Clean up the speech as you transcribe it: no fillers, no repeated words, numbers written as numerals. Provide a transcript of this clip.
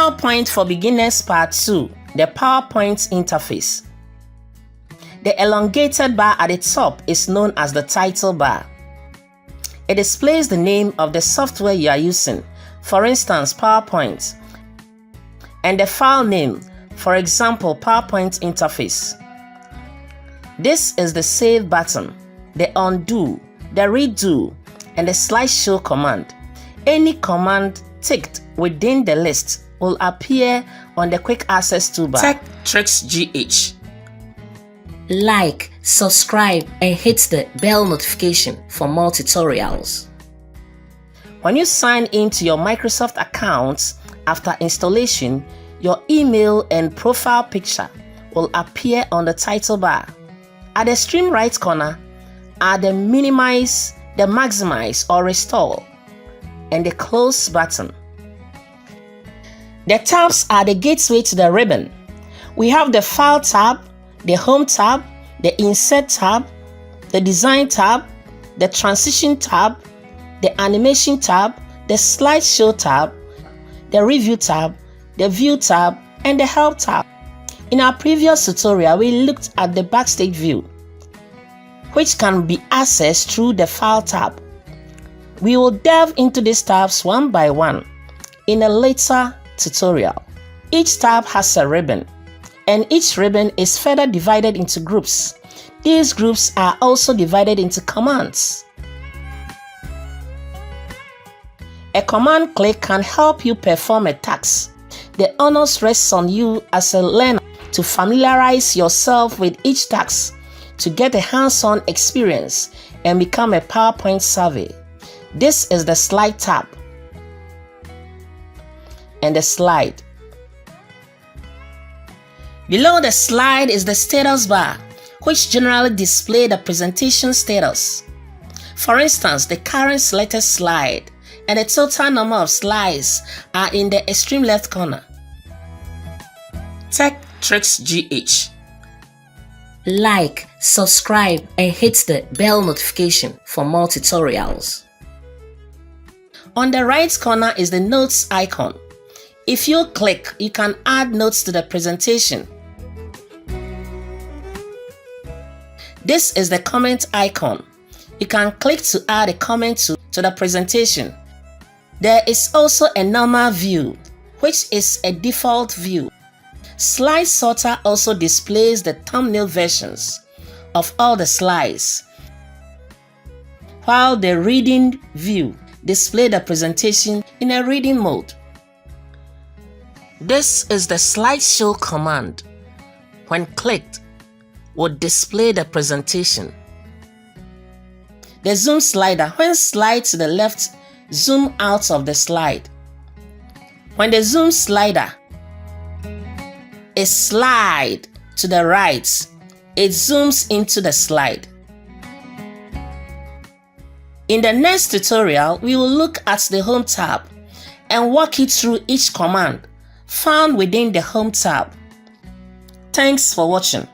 PowerPoint for Beginners Part 2, the PowerPoint interface. The elongated bar at the top is known as the title bar. It displays the name of the software you are using, for instance PowerPoint, and the file name, for example PowerPoint interface. This is the Save button, the Undo, the Redo, and the Slideshow command. Any command ticked within the list will appear on the Quick Access toolbar. TechTricksGh. Like, subscribe, and hit the bell notification for more tutorials. When you sign into your Microsoft account after installation, your email and profile picture will appear on the title bar. At the extreme right corner are the Minimize, the Maximize or Restore, and the Close button. The tabs are the gateway to the ribbon. We have the File tab, the Home tab, the Insert tab, the Design tab, the Transition tab, the Animation tab, the Slideshow tab, the Review tab, the View tab, and the Help tab. In our previous tutorial, we looked at the Backstage view, which can be accessed through the File tab. We will delve into these tabs one by one in a later tutorial. Each tab has a ribbon, and each ribbon is further divided into groups. These groups are also divided into commands. A command click can help you perform a task. The onus rests on you as a learner to familiarize yourself with each task to get a hands-on experience and become a PowerPoint savvy. This is the Slide tab and the Slide. Below the Slide is the Status bar, which generally displays the presentation status. For instance, the current selected slide and the total number of slides are in the extreme left corner. TechTricksGh. Like, subscribe, and hit the bell notification for more tutorials. On the right corner is the Notes icon. If you click, you can add notes to the presentation. This is the Comment icon. You can click to add a comment to the presentation. There is also a normal view, which is a default view. Slide Sorter also displays the thumbnail versions of all the slides, while the Reading view displays the presentation in a reading mode. This is the Slideshow command. When clicked, would display the presentation. The Zoom slider, when slide to the left, zoom out of the slide. When the Zoom slider is slide to the right, it zooms into the slide. In the next tutorial, we will look at the Home tab and walk you through each command found within the Home tab. Thanks for watching.